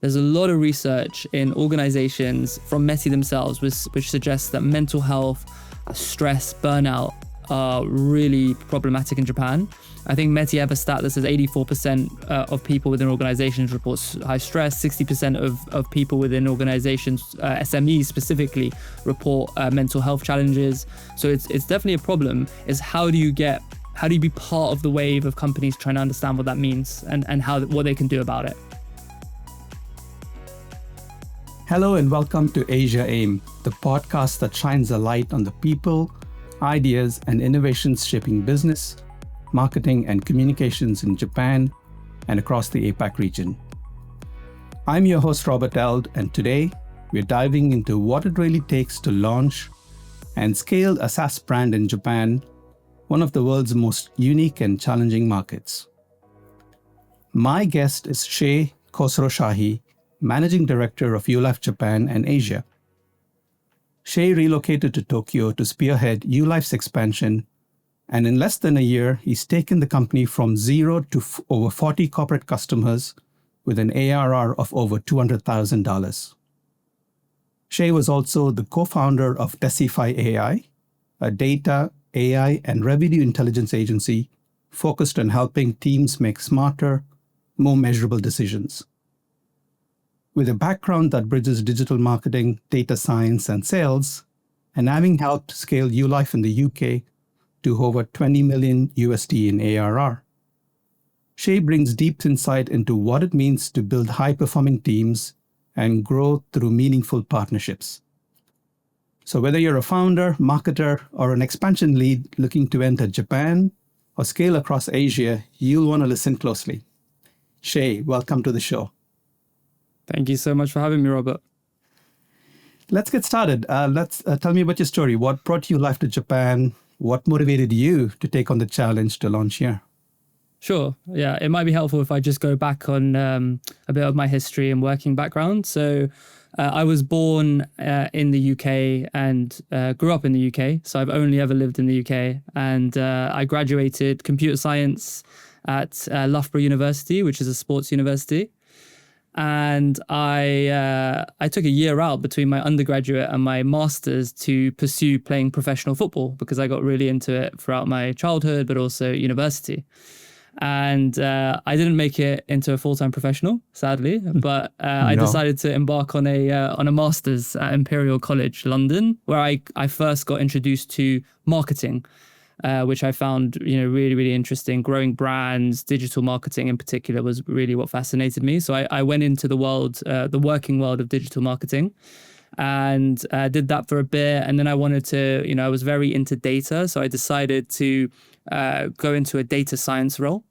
there's a lot of research in organizations from METI themselves, which suggests that mental health, stress, burnout are really problematic in Japan. I think METI have a stat that says 84% of people within organizations report high stress, 60% of people within organizations, SMEs specifically, report mental health challenges. So it's definitely a problem. Is how do you be part of the wave of companies trying to understand what that means and what they can do about it? Hello and welcome to Asia AIM, the podcast that shines a light on the people, ideas, and innovations shaping business, marketing, and communications in Japan and across the APAC region. I'm your host, Robert Heldt, and today we're diving into what it really takes to launch and scale a SaaS brand in Japan, one of the world's most unique and challenging markets. My guest is Shay Khosrowshahi, Managing Director of YuLife Japan and Asia. Shay relocated to Tokyo to spearhead YuLife's expansion, and in less than a year, he's taken the company from zero to over 40 corporate customers with an ARR of over $200,000. Shay was also the co-founder of Decify AI, a data, AI, and revenue intelligence agency focused on helping teams make smarter, more measurable decisions. With a background that bridges digital marketing, data science, and sales, and having helped scale YuLife in the UK to over $20 million in ARR. Shay brings deep insight into what it means to build high-performing teams and grow through meaningful partnerships. So whether you're a founder, marketer, or an expansion lead looking to enter Japan or scale across Asia, you'll want to listen closely. Shay, welcome to the show. Thank you so much for having me, Robert. Let's get started. Tell me about your story. What brought YuLife to Japan? What motivated you to take on the challenge to launch here? Sure. Yeah, it might be helpful if I just go back on a bit of my history and working background. So I was born in the UK and grew up in the UK. So I've only ever lived in the UK. And I graduated computer science at Loughborough University, which is a sports university. And I took a year out between my undergraduate and my master's to pursue playing professional football because I got really into it throughout my childhood, but also university. And I didn't make it into a full-time professional, sadly, but I decided to embark on a master's at Imperial College London, where I first got introduced to marketing. Which I found, really, really interesting. Growing brands, digital marketing in particular was really what fascinated me. So I went into the working world of digital marketing and did that for a bit. And then I wanted to, I was very into data. So I decided to go into a data science role.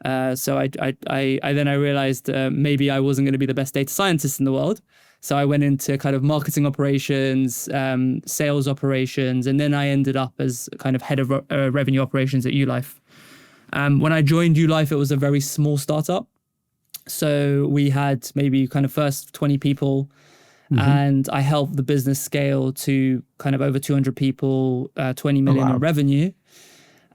So I realized maybe I wasn't going to be the best data scientist in the world. So I went into kind of marketing operations, sales operations, and then I ended up as kind of head of revenue operations at YuLife. When I joined YuLife, it was a very small startup. So we had maybe kind of first 20 people, and I helped the business scale to kind of over 200 people, 20 million in revenue.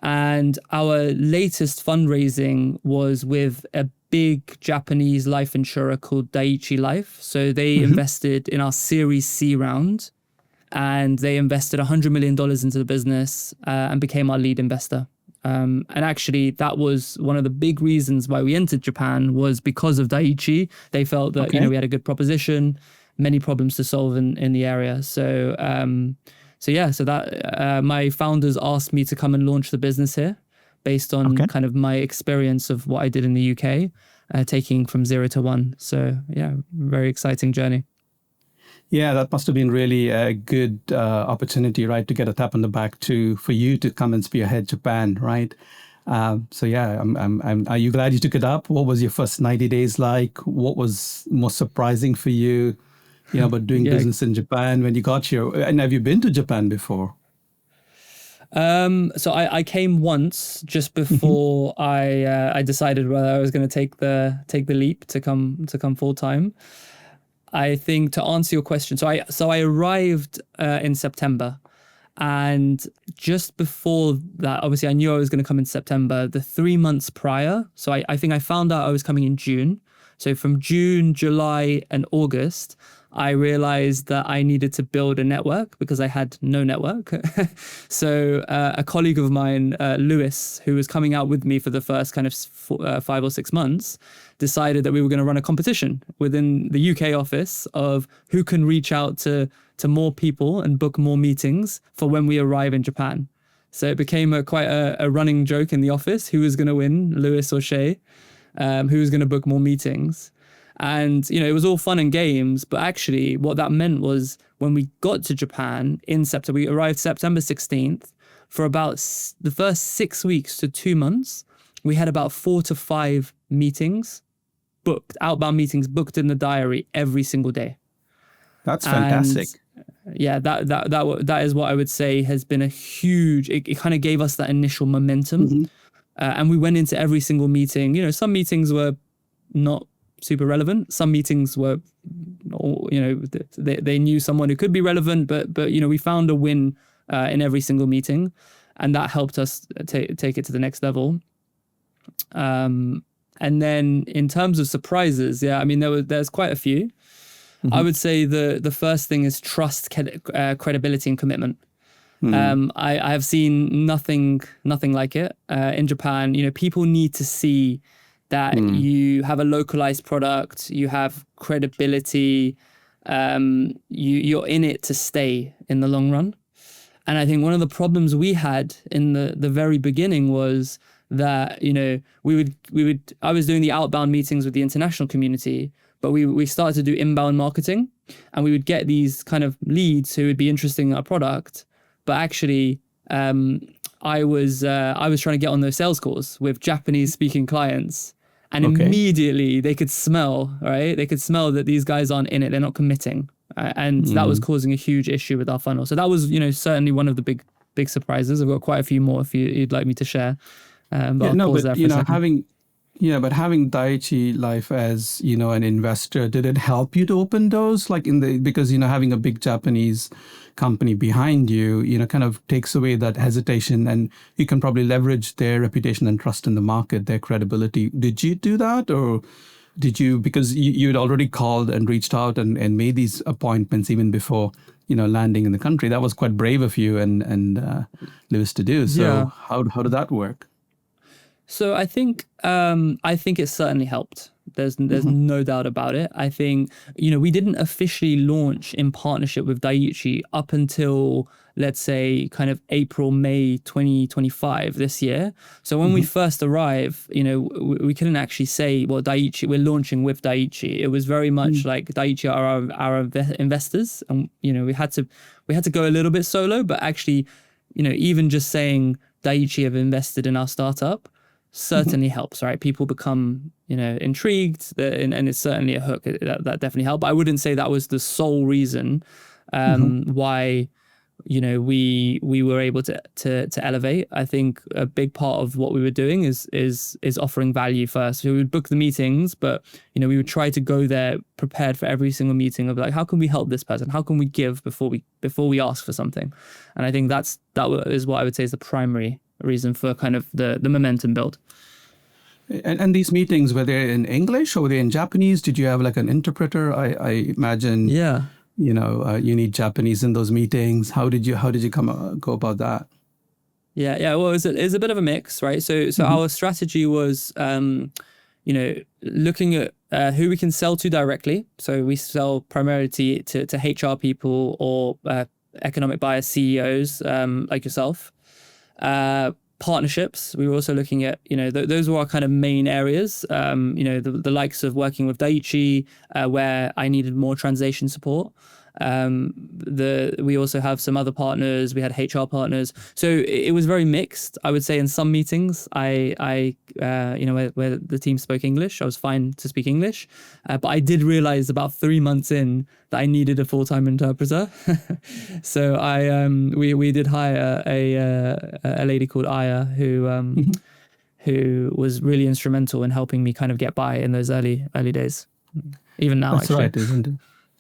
And our latest fundraising was with a big Japanese life insurer called Dai-ichi Life. So they invested in our Series C round, and they invested $100 million into the business and became our lead investor. And actually, that was one of the big reasons why we entered Japan was because of Dai-ichi. They felt that we had a good proposition, many problems to solve in the area. So that my founders asked me to come and launch the business here, based on kind of my experience of what I did in the UK, taking from 0 to 1. So yeah, very exciting journey. Yeah, that must have been really a good opportunity, right, to get a tap on the back for you to come and spearhead Japan, right? Are you glad you took it up? What was your first 90 days like? What was most surprising for you, about doing business in Japan when you got here? And have you been to Japan before? So I came once just before I decided whether I was going to take the leap to come full time. I think to answer your question, so I arrived in September, and just before that, obviously I knew I was going to come in September. The 3 months prior, so I think I found out I was coming in June. So from June, July, and August, I realized that I needed to build a network because I had no network. So a colleague of mine, Lewis, who was coming out with me for the first kind of 5 or 6 months, decided that we were going to run a competition within the UK office of who can reach out to more people and book more meetings for when we arrive in Japan. So it became quite a running joke in the office, who was going to win, Lewis or Shay, who was going to book more meetings. And, it was all fun and games, but actually what that meant was when we got to Japan in September, we arrived September 16th, for about the first 6 weeks to 2 months, we had about 4 to 5 meetings booked, outbound meetings booked in the diary every single day. That's fantastic. And yeah, that is what I would say has been a huge, it kind of gave us that initial momentum. And we went into every single meeting. Some meetings were not super relevant. Some meetings were, they knew someone who could be relevant, but we found a win in every single meeting, and that helped us take it to the next level. And then in terms of surprises, there's quite a few. I would say the first thing is trust, credibility, and commitment. I have seen nothing like it in Japan. People need to see that you have a localized product, you have credibility, you're in it to stay in the long run. And I think one of the problems we had in the very beginning was that, I was doing the outbound meetings with the international community, but we started to do inbound marketing, and we would get these kind of leads who would be interested in our product. But actually, I was trying to get on those sales calls with Japanese speaking clients. And immediately they could smell, right? They could smell that these guys aren't in it. They're not committing. And that was causing a huge issue with our funnel. So that was, certainly one of the big surprises. I've got quite a few more if you'd like me to share. But having Daiichi Life as, an investor, did it help you to open doors? Because, having a big Japanese company behind you, kind of takes away that hesitation, and you can probably leverage their reputation and trust in the market, their credibility. Did you do that, or did you, because you'd already called and reached out and made these appointments even before, landing in the country? That was quite brave of you and Lewis to do. So how did that work? So I think it certainly helped. There's no doubt about it. I think, we didn't officially launch in partnership with Daiichi up until, let's say, kind of April, May 2025 this year. So when we first arrived, we couldn't actually say, well, Daiichi, we're launching with Daiichi. It was very much like Daiichi are our investors. And, we had to go a little bit solo, but actually, even just saying Daiichi have invested in our startup certainly helps, right? People become, intrigued, and it's certainly a hook. That definitely helped. But I wouldn't say that was the sole reason why, we were able to elevate. I think a big part of what we were doing is offering value first. So we would book the meetings, but we would try to go there prepared for every single meeting of like, how can we help this person? How can we give before we ask for something? And I think that is what I would say is the primary reason for kind of the momentum build. And these meetings, were they in English or were they in Japanese? Did you have like an interpreter? I imagine. Yeah. You need Japanese in those meetings. How did you go about that? Yeah. Well, it was a bit of a mix, right? So our strategy was, looking at who we can sell to directly. So we sell primarily to HR people or economic buyer CEOs like yourself. Partnerships. We were also looking at, those were our kind of main areas. The likes of working with Daiichi, where I needed more translation support. We also have some other partners. We had HR partners. So it was very mixed. I would say in some meetings, where the team spoke English, I was fine to speak English. But I did realize about 3 months in that I needed a full-time interpreter. So we did hire a lady called Aya who was really instrumental in helping me kind of get by in those early days. Even now, that's actually. Right, isn't it?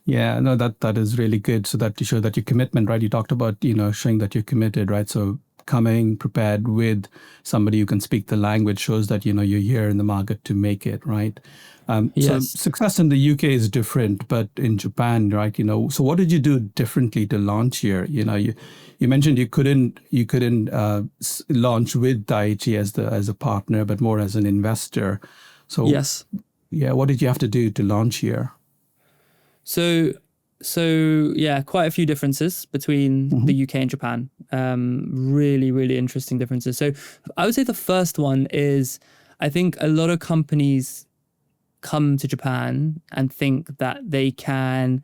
Yeah, no, that is really good. So that to show that your commitment, right? You talked about, showing that you're committed, right? So coming prepared with somebody who can speak the language shows that, you're here in the market to make it, right? So Yes. success in the UK is different, but in Japan, right? So what did you do differently to launch here? You mentioned you couldn't launch with Daiichi as a partner, but more as an investor. So Yes. yeah, what did you have to do to launch here? So yeah, quite a few differences between the UK and Japan. Really, really interesting differences. So I would say the first one is, I think a lot of companies come to Japan and think that they can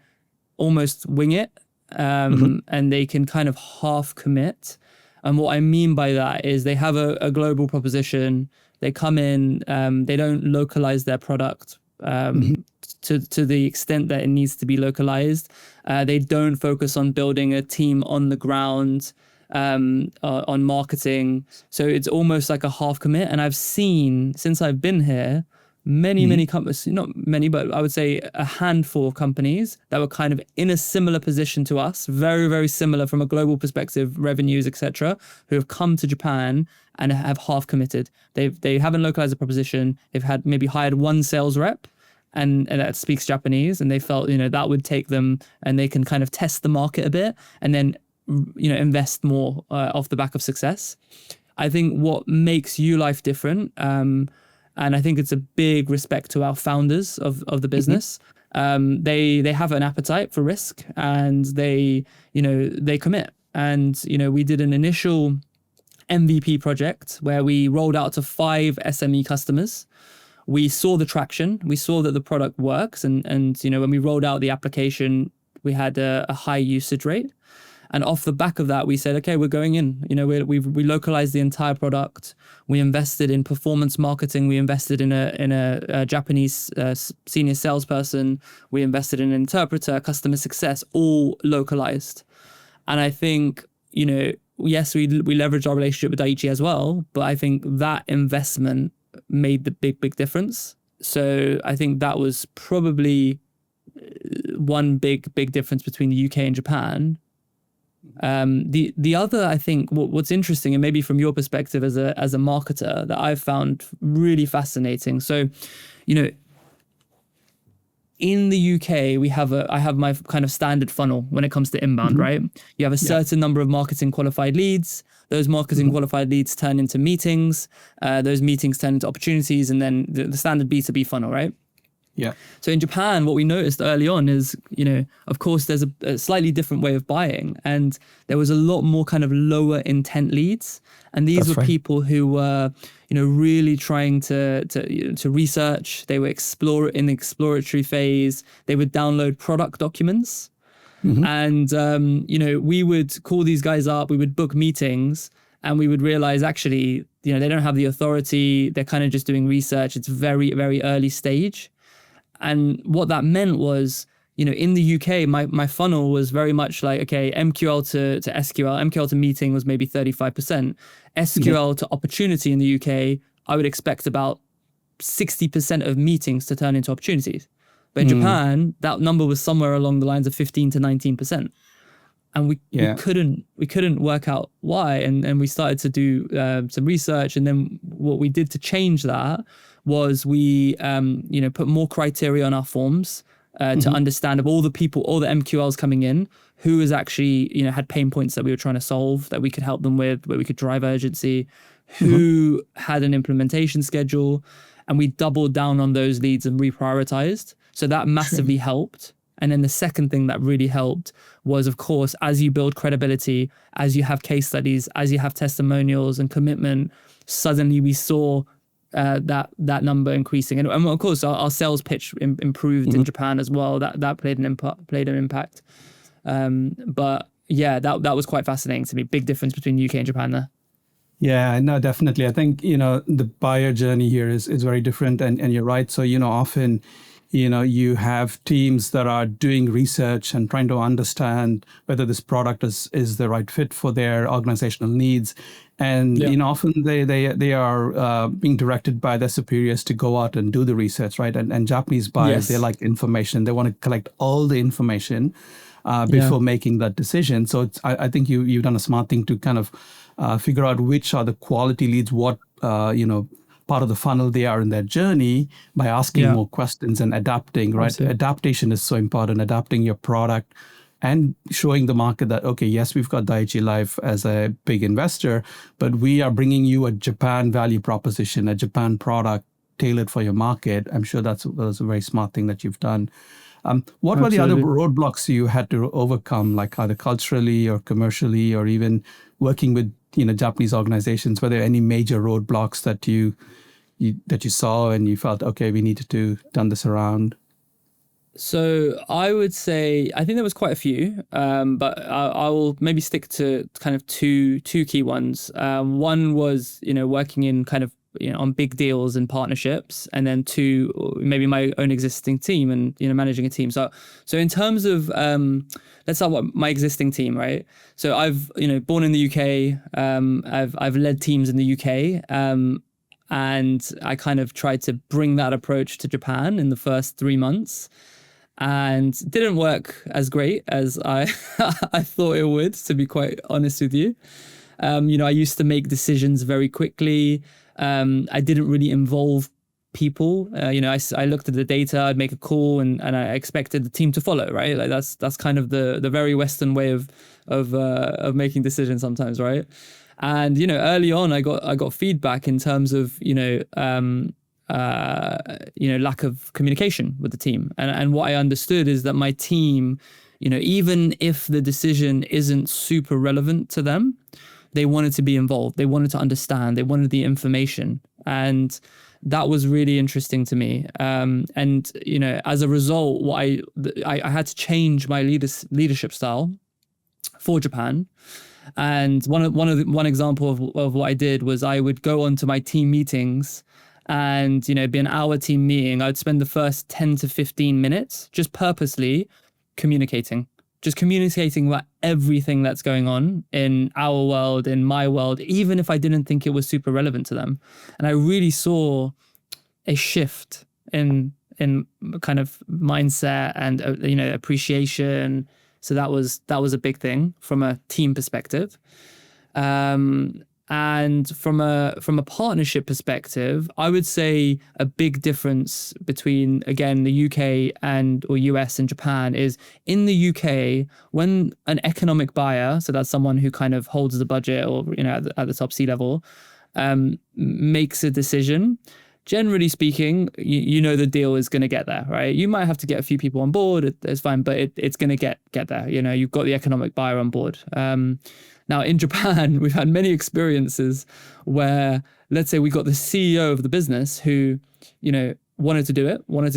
almost wing it, and they can kind of half commit. And what I mean by that is they have a global proposition. They come in, they don't localize their product to the extent that it needs to be localized. They don't focus on building a team on the ground, on marketing. So it's almost like a half commit. And I've seen, since I've been here, many companies, not many, but I would say a handful of companies that were kind of in a similar position to us, very, very similar from a global perspective, revenues, etc., who have come to Japan and have half committed. They haven't localized the proposition. They've had maybe hired one sales rep and that speaks Japanese, and they felt, that would take them and they can kind of test the market a bit and then, invest more off the back of success. I think what makes YuLife different, and I think it's a big respect to our founders of the business. They have an appetite for risk, and they commit. And we did an initial MVP project where we rolled out to 5 SME customers. We saw the traction. We saw that the product works, and when we rolled out the application, we had a high usage rate. And off the back of that, we said, okay, we're going in. We localized the entire product. We invested in performance marketing. We invested in a Japanese senior salesperson. We invested in an interpreter, customer success, all localized. And I think, yes, we leveraged our relationship with Daiichi as well, but I think that investment made the big difference. So I think that was probably one big difference between the UK and Japan. The other, I think, what's interesting, and maybe from your perspective as a marketer, that I've found really fascinating. So, in the UK, I have my kind of standard funnel when it comes to inbound, right? You have a certain number of marketing qualified leads. Those marketing qualified leads turn into meetings. Those meetings turn into opportunities, and then the standard B2B funnel, right? Yeah. So in Japan, what we noticed early on is, of course, there's a slightly different way of buying, and there was a lot more kind of lower intent leads. And these were people who were, really trying to research. They were in the exploratory phase. They would download product documents. And, we would call these guys up, we would book meetings, and we would realize actually, they don't have the authority. They're kind of just doing research. It's very, very early stage. And what that meant was, in the UK, my funnel was very much like, okay, MQL to SQL, MQL to meeting was maybe 35%. SQL to opportunity in the UK, I would expect about 60% of meetings to turn into opportunities. But in Japan, that number was somewhere along the lines of 15 to 19%. And we couldn't work out why. And we started to do some research. And then what we did to change that was we put more criteria on our forms to understand of all the people, all the MQLs coming in, who was actually, had pain points that we were trying to solve, that we could help them with, where we could drive urgency, who had an implementation schedule. And we doubled down on those leads and reprioritized. So that massively helped. And then the second thing that really helped was, of course, as you build credibility, as you have case studies, as you have testimonials and commitment, suddenly we saw that number increasing. And of course, our sales pitch improved in Japan as well. That played an impact. But yeah, that was quite fascinating to me. Big difference between UK and Japan there. Yeah, no, definitely. I think, the buyer journey here is very different. And you're right. So, often, you have teams that are doing research and trying to understand whether this product is the right fit for their organizational needs. And, often they are being directed by their superiors to go out and do the research, right? And Japanese buyers, they like information. They want to collect all the information before making that decision. So I think you've done a smart thing to kind of figure out which are the quality leads, what part of the funnel they are in their journey by asking more questions and adapting, right? Absolutely. Adaptation is so important, adapting your product and showing the market that, okay, yes, we've got Daiichi Life as a big investor, but we are bringing you a Japan value proposition, a Japan product tailored for your market. I'm sure that was a very smart thing that you've done. What were the other roadblocks you had to overcome, like either culturally or commercially, or even working with Japanese organizations? Were there any major roadblocks that you saw and you felt, okay, we needed to turn this around? So I would say, I think there was quite a few, but I will maybe stick to kind of two key ones. One was, working in kind of, on big deals and partnerships, and then two, maybe my own existing team and, managing a team. So in terms of, let's start with my existing team, right? So I've, born in the UK, I've led teams in the UK, and I kind of tried to bring that approach to Japan in the first 3 months. And didn't work as great as I I thought it would, to be quite honest with you. I used to make decisions very quickly. I didn't really involve people. I looked at the data, I'd make a call, and I expected the team to follow, right? Like that's kind of the very Western way of making decisions sometimes, right? And early on, I got feedback in terms of lack of communication with the team. And what I understood is that my team, even if the decision isn't super relevant to them, they wanted to be involved. They wanted to understand. They wanted the information. And that was really interesting to me. And as a result, what I had to change my leadership style for Japan. And one example of what I did was I would go onto my team meetings and, be an hour team meeting. I'd spend the first 10 to 15 minutes just purposely communicating about everything that's going on in our world, in my world, even if I didn't think it was super relevant to them. And I really saw a shift in kind of mindset and, appreciation. So that was a big thing from a team perspective. And from a partnership perspective, I would say a big difference between, again, the UK or US and Japan is in the UK, when an economic buyer, so that's someone who kind of holds the budget or, at the top C-level, makes a decision, generally speaking, the deal is going to get there, right? You might have to get a few people on board, it's fine, but it's going to get there. You've got the economic buyer on board. Now, in Japan, we've had many experiences where, let's say we got the CEO of the business who, wanted to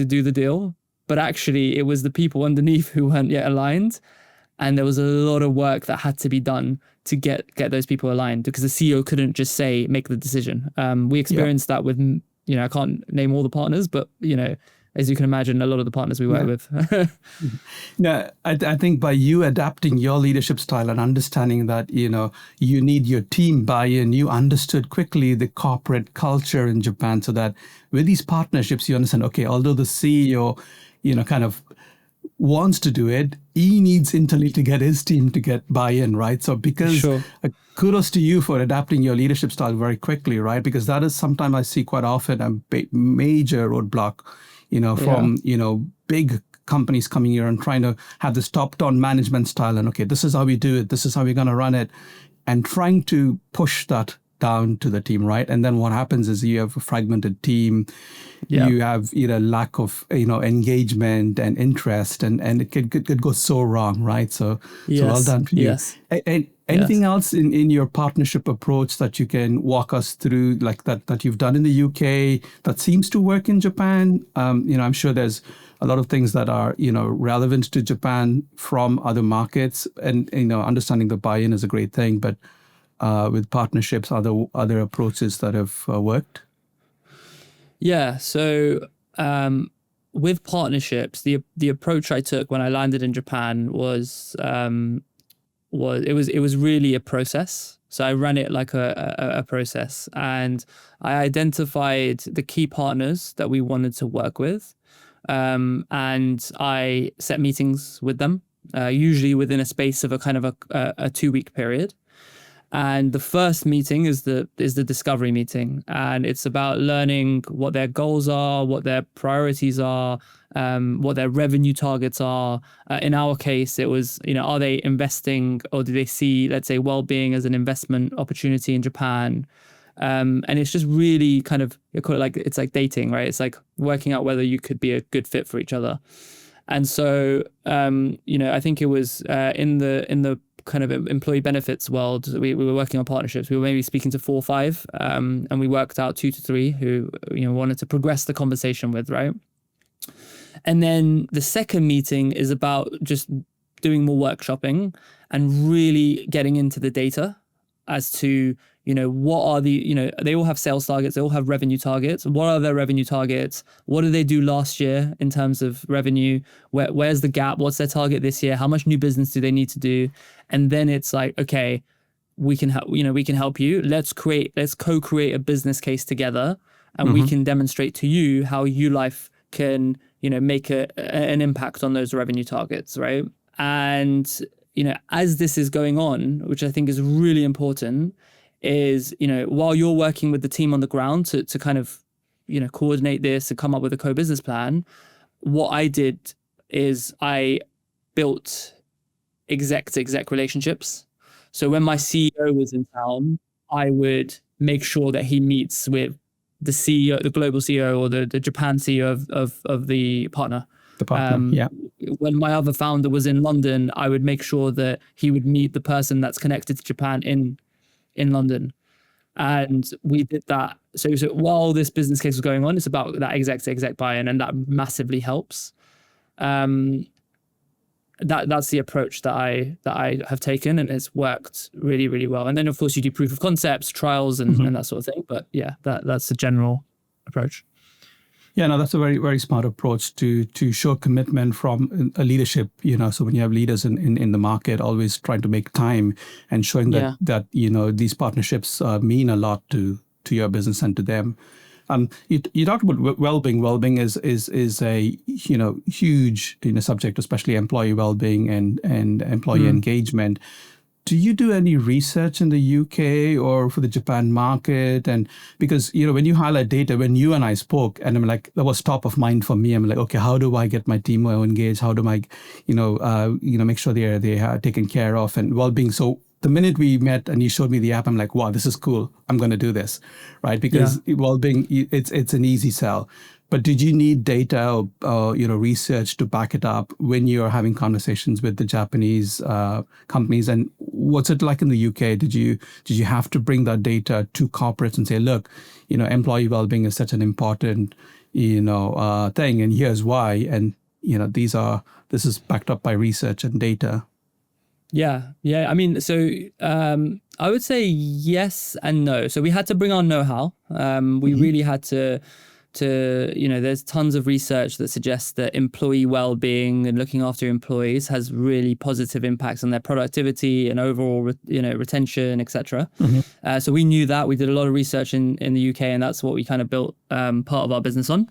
do the deal, but actually it was the people underneath who weren't yet aligned. And there was a lot of work that had to be done to get those people aligned, because the CEO couldn't just say, make the decision. We experienced that with, I can't name all the partners, but, as you can imagine, a lot of the partners we work with. No, I think by you adapting your leadership style and understanding that, you need your team buy-in, you understood quickly the corporate culture in Japan, so that with these partnerships, you understand, okay, although the CEO, kind of wants to do it, he needs internally to get his team to get buy-in, right? So because kudos to you for adapting your leadership style very quickly, right? Because that is sometimes I see quite often a major roadblock, from, big companies coming here and trying to have this top-down management style. And, okay, this is how we do it. This is how we're going to run it. And trying to push that down to the team, right? And then what happens is you have a fragmented team. You have, lack of, engagement and interest. And it could go so wrong, right? So well done for you. Yes. Anything else in your partnership approach that you can walk us through, like that you've done in the UK that seems to work in Japan? I'm sure there's a lot of things that are, relevant to Japan from other markets, and, understanding the buy-in is a great thing, but with partnerships, other approaches that have worked? Yeah. So with partnerships, the approach I took when I landed in Japan was it was really a process. So I ran it like a process, and I identified the key partners that we wanted to work with, and I set meetings with them, usually within a space of a kind of a 2-week period. And the first meeting is the discovery meeting, and it's about learning what their goals are, what their priorities are, what their revenue targets are. In our case, it was, are they investing, or do they see, let's say, well-being as an investment opportunity in Japan? And it's just really kind of, it's like dating, right? It's like working out whether you could be a good fit for each other. And so, I think it was in the kind of employee benefits world, we were working on partnerships. We were maybe speaking to 4 or 5, and we worked out 2 to 3 who wanted to progress the conversation with, right? And then the second meeting is about just doing more workshopping and really getting into the data as to what are the, they all have sales targets, they all have revenue targets. What are their revenue targets? What did they do last year in terms of revenue? Where's the gap? What's their target this year? How much new business do they need to do? And then it's like, okay, we can help, we can help you. Let's co-create a business case together, and we can demonstrate to you how YuLife can, make an impact on those revenue targets, right? And, as this is going on, which I think is really important, is, while you're working with the team on the ground to kind of, coordinate this and come up with a co-business plan, what I did is I built exec-to-exec relationships. So when my CEO was in town, I would make sure that he meets with the CEO, the global CEO, or the Japan CEO of the partner. The partner, yeah. When my other founder was in London, I would make sure that he would meet the person that's connected to Japan in London. And we did that. So while this business case was going on, it's about that exec-to-exec buy-in, and that massively helps. That's the approach that I have taken, and it's worked really, really well. And then of course you do proof of concepts, trials, and that sort of thing. But yeah, that's the general approach. Yeah, no, that's a very, very smart approach to show commitment from a leadership. So when you have leaders in the market, always trying to make time and showing that these partnerships mean a lot to your business and to them. You talked about well-being. Well-being is a huge subject, especially employee well-being and employee engagement. Do you do any research in the UK or for the Japan market? And because when you highlight data, when you and I spoke, and I'm like, that was top of mind for me. I'm like, okay, how do I get my team more engaged? How do I make sure they are taken care of, and well-being? So the minute we met and you showed me the app, I'm like, wow, this is cool. I'm going to do this, right? Because well-being, it's an easy sell. But did you need data or research to back it up when you're having conversations with the Japanese companies? And what's it like in the UK? Did you have to bring that data to corporates and say, look, employee well-being is such an important thing, and here's why, and this is backed up by research and data? Yeah. I mean, so I would say yes and no. So we had to bring our know-how. We really had to, there's tons of research that suggests that employee well-being and looking after employees has really positive impacts on their productivity and overall, retention, etc. So we knew that. We did a lot of research in the UK, and that's what we kind of built part of our business on.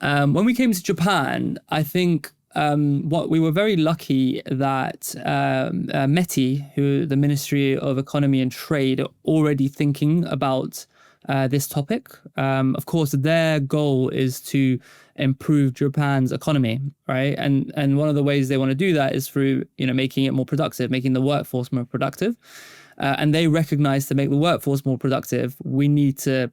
When we came to Japan, I think what we were very lucky that METI, who the Ministry of Economy and Trade, are already thinking about this topic. Of course, their goal is to improve Japan's economy, right? And one of the ways they want to do that is through making it more productive, making the workforce more productive. And they recognize to make the workforce more productive, we need to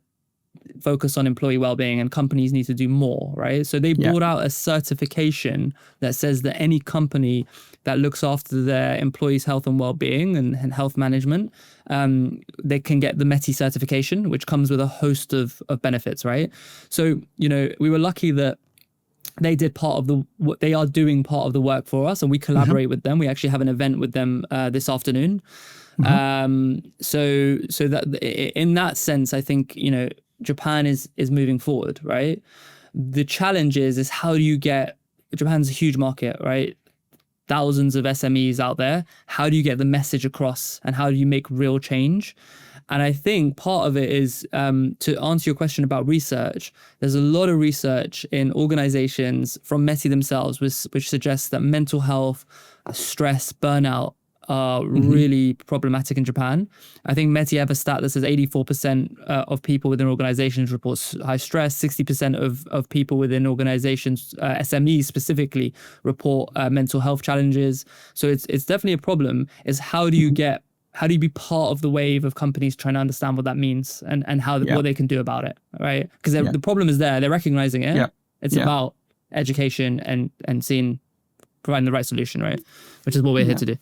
focus on employee well-being, and companies need to do more, right? So they brought out a certification that says that any company that looks after their employees' health and well-being and health management, they can get the METI certification, which comes with a host of benefits, right? So, we were lucky that they did they are doing part of the work for us, and we collaborate with them. We actually have an event with them this afternoon. So that in that sense, I think, Japan is moving forward, right? The challenge is how do you get, Japan's a huge market, right? Thousands of SMEs out there. How do you get the message across, and how do you make real change? And I think part of it is, to answer your question about research, there's a lot of research in organizations from METI themselves, which suggests that mental health, stress, burnout are really problematic in Japan. I think METI have a stat that says 84% of people within organizations report high stress, 60% of people within organizations, SMEs specifically, report mental health challenges. So it's definitely a problem. Is how do you be part of the wave of companies trying to understand what that means and what they can do about it, right? Because the problem is there. They're recognizing it. It's about education and providing the right solution, right? Which is what we're here to do.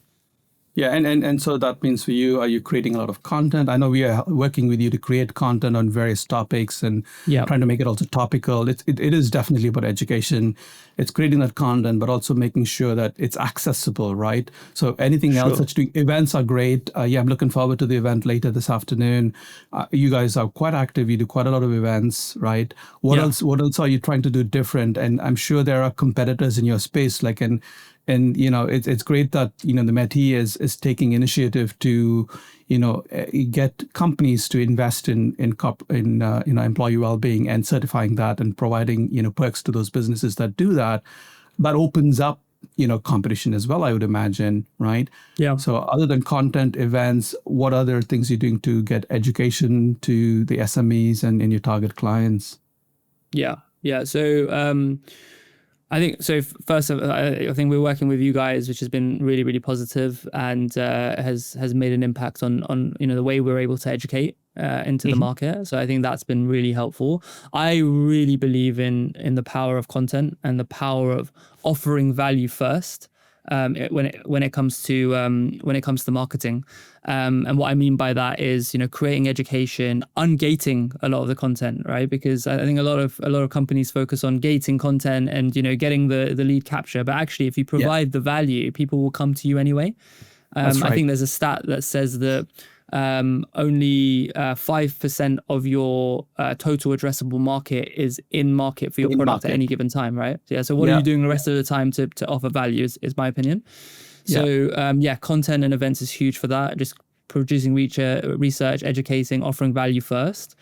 Yeah, and so that means for you, are you creating a lot of content? I know we are working with you to create content on various topics and trying to make it also topical. It is definitely about education. It's creating that content, but also making sure that it's accessible, right? So anything else that's doing, events are great. I'm looking forward to the event later this afternoon. You guys are quite active. You do quite a lot of events, right? What else are you trying to do different? And I'm sure there are competitors in your space, like and it's great that the METI is taking initiative to get companies to invest in employee well-being and certifying that and providing perks to those businesses that do that. That opens up competition as well, I would imagine, right? Yeah. So other than content, events, what other things you're doing to get education to the SMEs and your target clients? Yeah. So I think so. First, I think we're working with you guys, which has been really, really positive and has made an impact on the way we're able to educate into the market. So I think that's been really helpful. I really believe in the power of content and the power of offering value first when it comes to marketing. And what I mean by that is creating education, ungating a lot of the content, right? Because I think a lot of companies focus on gating content and getting the lead capture, but actually if you provide the value, people will come to you anyway. That's right. I think there's a stat that says that only 5% of your total addressable market is in market for your product at any given time, right? So what are you doing the rest of the time to offer value is my opinion. So content and events is huge for that. Just producing research, educating, offering value first.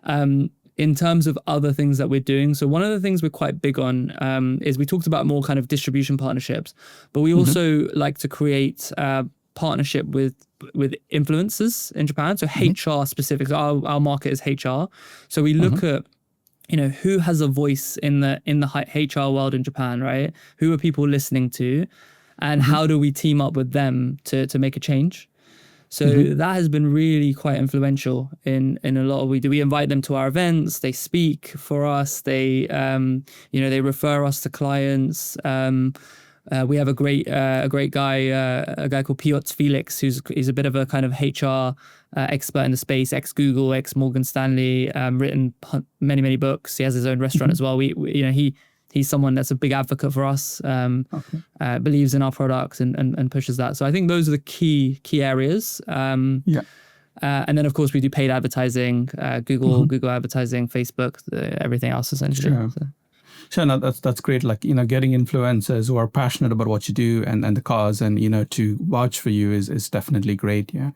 In terms of other things that we're doing, so one of the things we're quite big on is we talked about more kind of distribution partnerships, but we also like to create partnership with influencers in Japan. So HR specific. Our market is HR. So we look at who has a voice in the HR world in Japan, right? Who are people listening to, and how do we team up with them to make a change? So that has been really quite influential in a lot of what we do. We invite them to our events. They speak for us. They they refer us to clients. We have a great guy, a guy called Piotr Felix, he's a bit of a kind of HR expert in the space, ex-Google, ex-Morgan Stanley, written many books. He has his own restaurant as well. He's someone that's a big advocate for us, believes in our products and pushes that. So I think those are the key areas. And then of course we do paid advertising, Google advertising, Facebook, everything else essentially. Sure. Sure, no, that's great. Like, getting influencers who are passionate about what you do and the cause and, to vouch for you is definitely great. Yeah.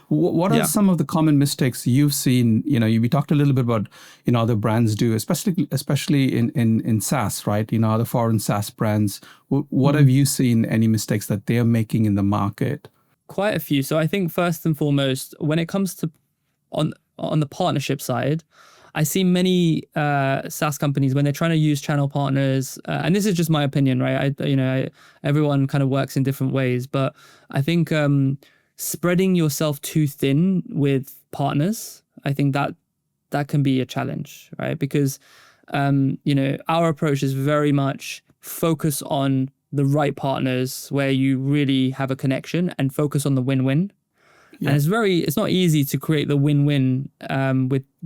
What are some of the common mistakes you've seen? We talked a little bit about, other brands do, especially in SaaS, right? Other foreign SaaS brands. What have you seen any mistakes that they're making in the market? Quite a few. So I think first and foremost, when it comes to on the partnership side, I see many SaaS companies when they're trying to use channel partners, and this is just my opinion, right? Everyone kind of works in different ways, but I think spreading yourself too thin with partners, I think that can be a challenge, right? Because our approach is very much focus on the right partners where you really have a connection and focus on the win-win. Yeah. And it's not easy to create the win-win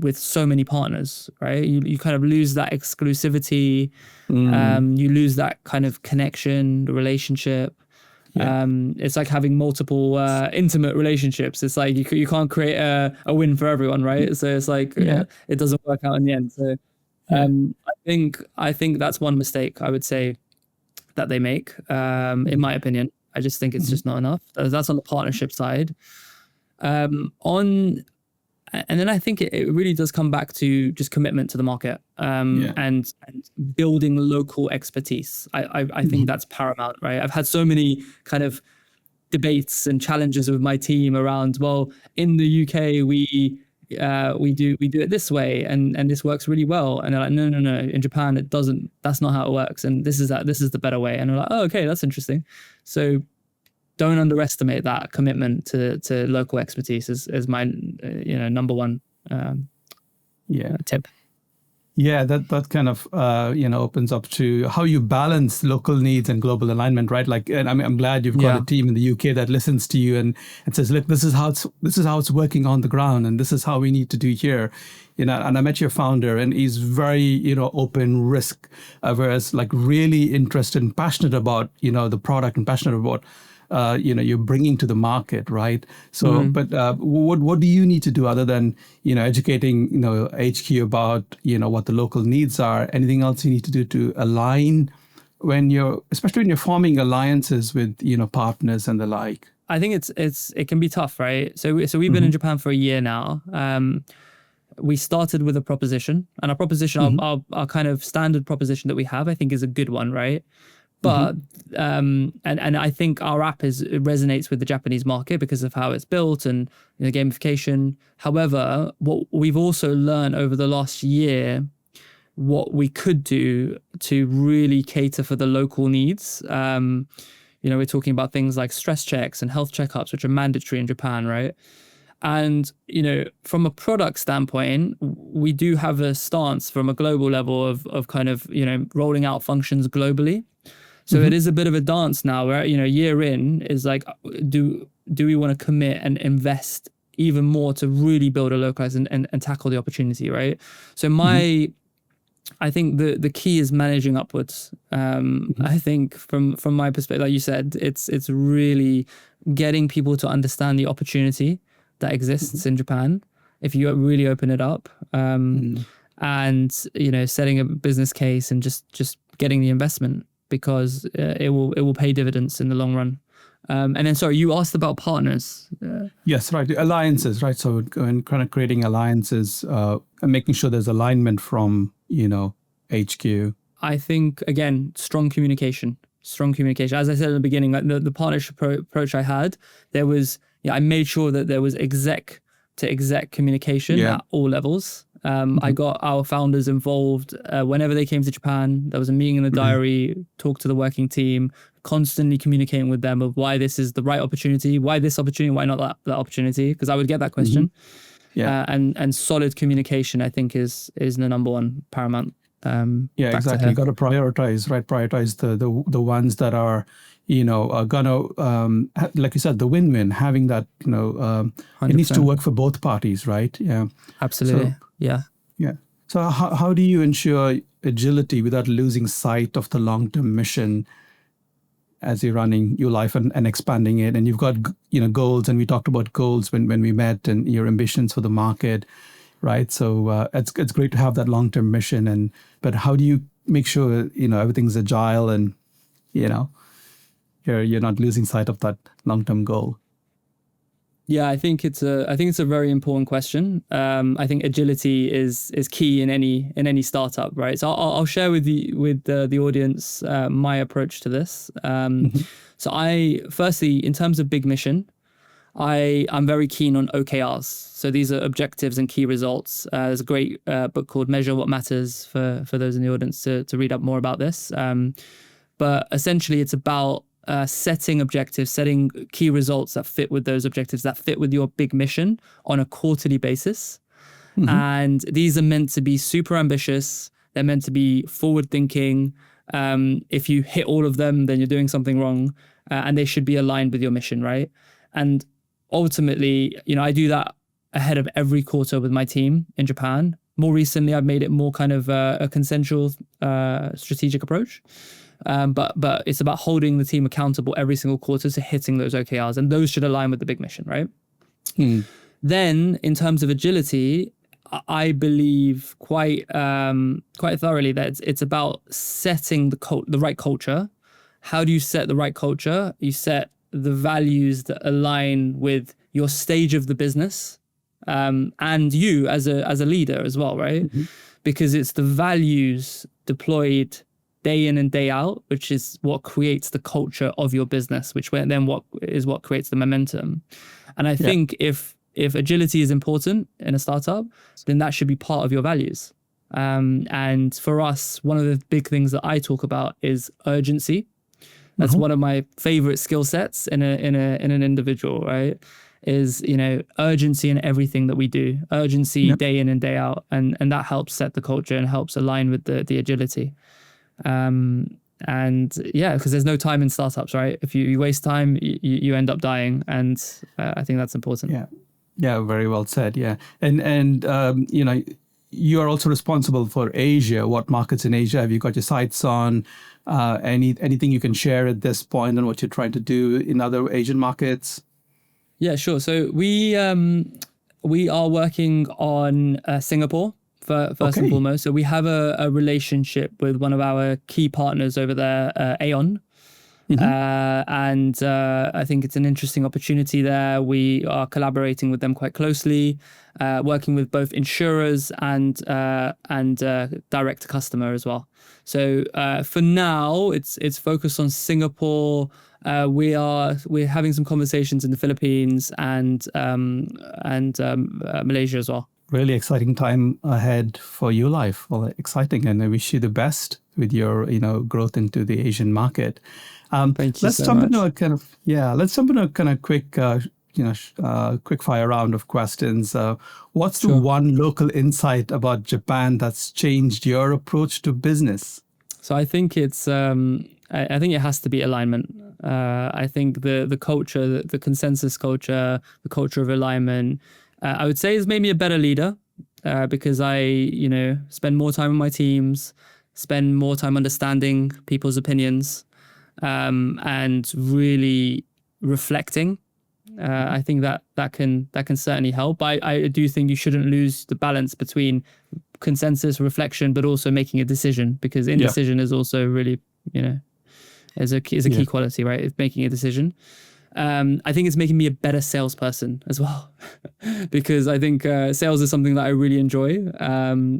with so many partners, right? You kind of lose that exclusivity, you lose that kind of connection, the relationship. Yeah. It's like having multiple intimate relationships. It's like you can't create a win for everyone, right? So it's like it doesn't work out in the end. So I think that's one mistake I would say that they make, in my opinion. I just think it's just not enough. That's on the partnership side. And then I think it really does come back to just commitment to the market and building local expertise. I think that's paramount, right? I've had so many kind of debates and challenges with my team around, well, in the UK we do it this way, and this works really well. And they're like, no, in Japan it doesn't. That's not how it works. And this is the better way. And we're like, oh, okay, that's interesting. So don't underestimate that commitment to local expertise is my number one tip. Yeah, that kind of opens up to how you balance local needs and global alignment, right? Like, and I'm glad you've got a team in the UK that listens to you and says, look, this is how it's working on the ground, and this is how we need to do here. And I met your founder, and he's very open, risk averse, like really interested and passionate about the product and passionate about you're bringing to the market, right? So, but what do you need to do other than educating HQ about what the local needs are? Anything else you need to do to align especially when you're forming alliances with partners and the like? I think it can be tough, right? So we've been in Japan for a year now. We started with a proposition, and our proposition, our kind of standard proposition that we have, I think, is a good one, right? But and I think our app resonates with the Japanese market because of how it's built and the gamification. However, what we've also learned over the last year, what we could do to really cater for the local needs. We're talking about things like stress checks and health checkups, which are mandatory in Japan, right? And, from a product standpoint, we do have a stance from a global level of kind of, rolling out functions globally. So it is a bit of a dance now where, year in is like, do we want to commit and invest even more to really build a localize and tackle the opportunity, right? So I think the key is managing upwards. I think from my perspective, like you said, it's really getting people to understand the opportunity that exists in Japan if you really open it up, and setting a business case and just getting the investment, because it will pay dividends in the long run. And then, sorry, you asked about partners. Yes, right. Alliances, right? So kind of creating alliances and making sure there's alignment from, HQ. I think, again, strong communication. As I said at the beginning, like the partnership approach I had, there was, I made sure that there was exec to exec communication at all levels. I got our founders involved whenever they came to Japan. There was a meeting in the diary, talk to the working team, constantly communicating with them of why this is the right opportunity, why this opportunity, why not that opportunity, because I would get that question. And solid communication, I think, is the number one paramount. Exactly. You got to prioritize, right? Prioritize the ones that are, gonna, like you said, the win-win, having that, it needs to work for both parties, right? Yeah. Absolutely. Yeah. So how do you ensure agility without losing sight of the long-term mission as you're running YuLife and expanding it? And you've got, goals, and we talked about goals when we met, and your ambitions for the market, right? So it's great to have that long-term mission, but how do you make sure, everything's agile and, you're not losing sight of that long-term goal? Yeah, I think it's a very important question. I think agility is key in any startup, right? So I'll share with the audience my approach to this. So firstly, in terms of big mission, I'm very keen on OKRs. So these are objectives and key results. There's a great book called Measure What Matters for those in the audience to read up more about this. But essentially, it's about setting objectives, setting key results that fit with those objectives, that fit with your big mission on a quarterly basis. And these are meant to be super ambitious. They're meant to be forward thinking. If you hit all of them, then you're doing something wrong. And they should be aligned with your mission, right? And ultimately, I do that ahead of every quarter with my team in Japan. More recently, I've made it more kind of a consensual strategic approach. But it's about holding the team accountable every single quarter to hitting those OKRs, and those should align with the big mission, right? Then, in terms of agility, I believe quite thoroughly that it's about setting the right culture. How do you set the right culture? You set the values that align with your stage of the business, and you as a leader as well, right? Because it's the values deployed day in and day out, which is what creates the culture of your business, which then what creates the momentum. And I think if agility is important in a startup, then that should be part of your values. And for us, one of the big things that I talk about is urgency. That's one of my favorite skill sets in an individual, right? Is, urgency in everything that we do, urgency day in and day out. And that helps set the culture and helps align with the agility. Because there's no time in startups, right? If you waste time, you end up dying. And I think that's important. Yeah, very well said. Yeah. And you are also responsible for Asia. What markets in Asia have you got your sights on? Anything you can share at this point on what you're trying to do in other Asian markets? Yeah, sure. So we are working on Singapore first and foremost. So we have a relationship with one of our key partners over there, Aon. And I think it's an interesting opportunity there. We are collaborating with them quite closely, working with both insurers and direct to customer as well. So for now, it's focused on Singapore. We're having some conversations in the Philippines and Malaysia as well. Really exciting time ahead for YuLife. Well, exciting, and I wish you the best with your growth into the Asian market. Thank you let's so jump much. into a kind of quick quick fire round of questions. What's the one local insight about Japan that's changed your approach to business? So I think it's I think it has to be alignment. I think the culture, the consensus culture, the culture of alignment, I would say has made me a better leader because I spend more time with my teams, spend more time understanding people's opinions, and really reflecting. I think that can certainly help. I do think you shouldn't lose the balance between consensus, reflection, but also making a decision, because indecision is also really is a key quality, right? It's making a decision. I think it's making me a better salesperson as well, because I think sales is something that I really enjoy,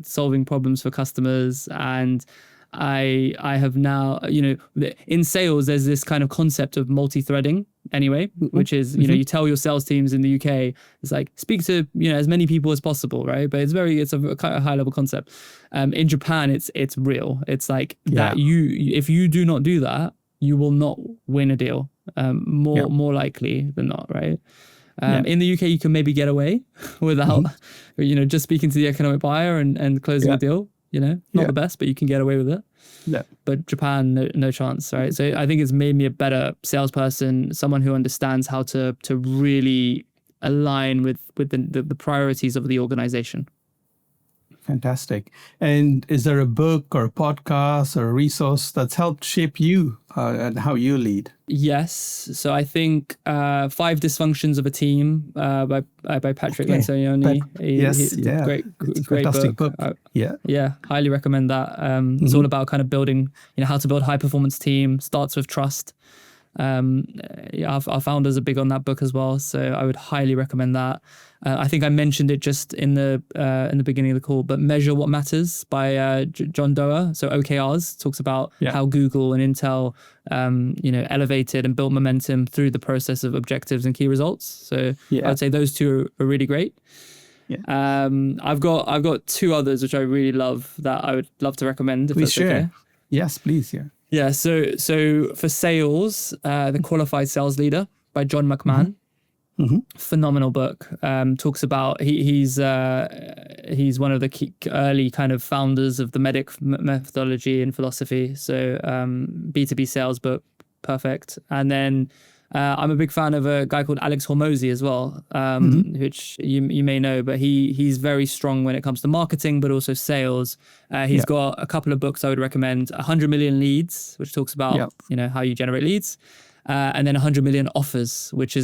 solving problems for customers. And I have now, in sales, there's this kind of concept of multi-threading anyway, which is, you tell your sales teams in the UK, it's like, speak to, as many people as possible, right? But it's a kind of high level concept. In Japan, it's real. It's like that if you do not do that, you will not win a deal, more likely than not, right? In the UK, you can maybe get away without, just speaking to the economic buyer and closing a deal. Not the best, but you can get away with it. Yeah. But Japan, no chance, right? So I think it's made me a better salesperson, someone who understands how to really align with the priorities of the organization. Fantastic. And is there a book or a podcast or a resource that's helped shape you and how you lead? Yes. So I think 5 Dysfunctions of a Team by Patrick Lencioni. Great book. Highly recommend that. It's all about kind of building, how to build high performance team. Starts with trust. Our founders are big on that book as well, so I would highly recommend that. I think I mentioned it just in the beginning of the call, but Measure What Matters by John Doerr. So OKRs talks about how Google and Intel, elevated and built momentum through the process of objectives and key results. So I'd say those two are really great. I've got 2 others which I really love that I would love to recommend. If please that's share. Okay. Yes, please. Yeah, so for sales, The Qualified Sales Leader by John McMahon. Phenomenal book. Talks about he's one of the key early kind of founders of the MEDIC methodology and philosophy. So B2B sales book, perfect. And then I'm a big fan of a guy called Alex Hormozy as well, which you may know, but he's very strong when it comes to marketing, but also sales. He's got a couple of books I would recommend: 100 Million Leads, which talks about how you generate leads, and then 100 Million Offers, which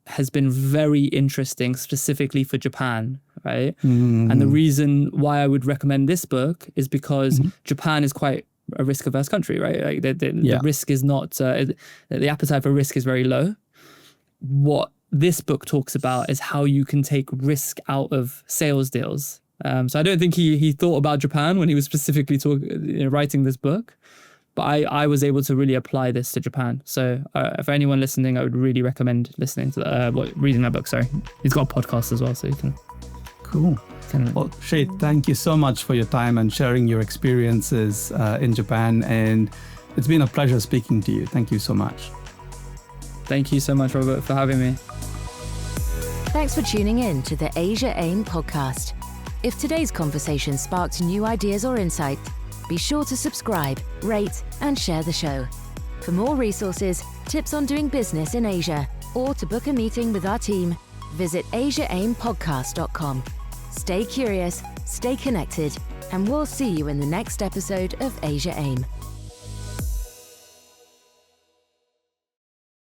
has been very interesting specifically for Japan, right? And the reason why I would recommend this book is because Japan is quite a risk-averse country, right? Like the risk is not, the appetite for risk is very low. What this book talks about is how you can take risk out of sales deals. So I don't think he thought about Japan when he was specifically writing this book, But I was able to really apply this to Japan. So for anyone listening, I would really recommend listening to reading that book. Sorry, he's got a podcast as well, so you can. Cool. Well, Shay, thank you so much for your time and sharing your experiences in Japan. And it's been a pleasure speaking to you. Thank you so much. Thank you so much, Robert, for having me. Thanks for tuning in to the Asia AIM podcast. If today's conversation sparked new ideas or insight, be sure to subscribe, rate, and share the show. For more resources, tips on doing business in Asia, or to book a meeting with our team, visit asiaimpodcast.com. Stay curious, stay connected, and we'll see you in the next episode of Asia AIM.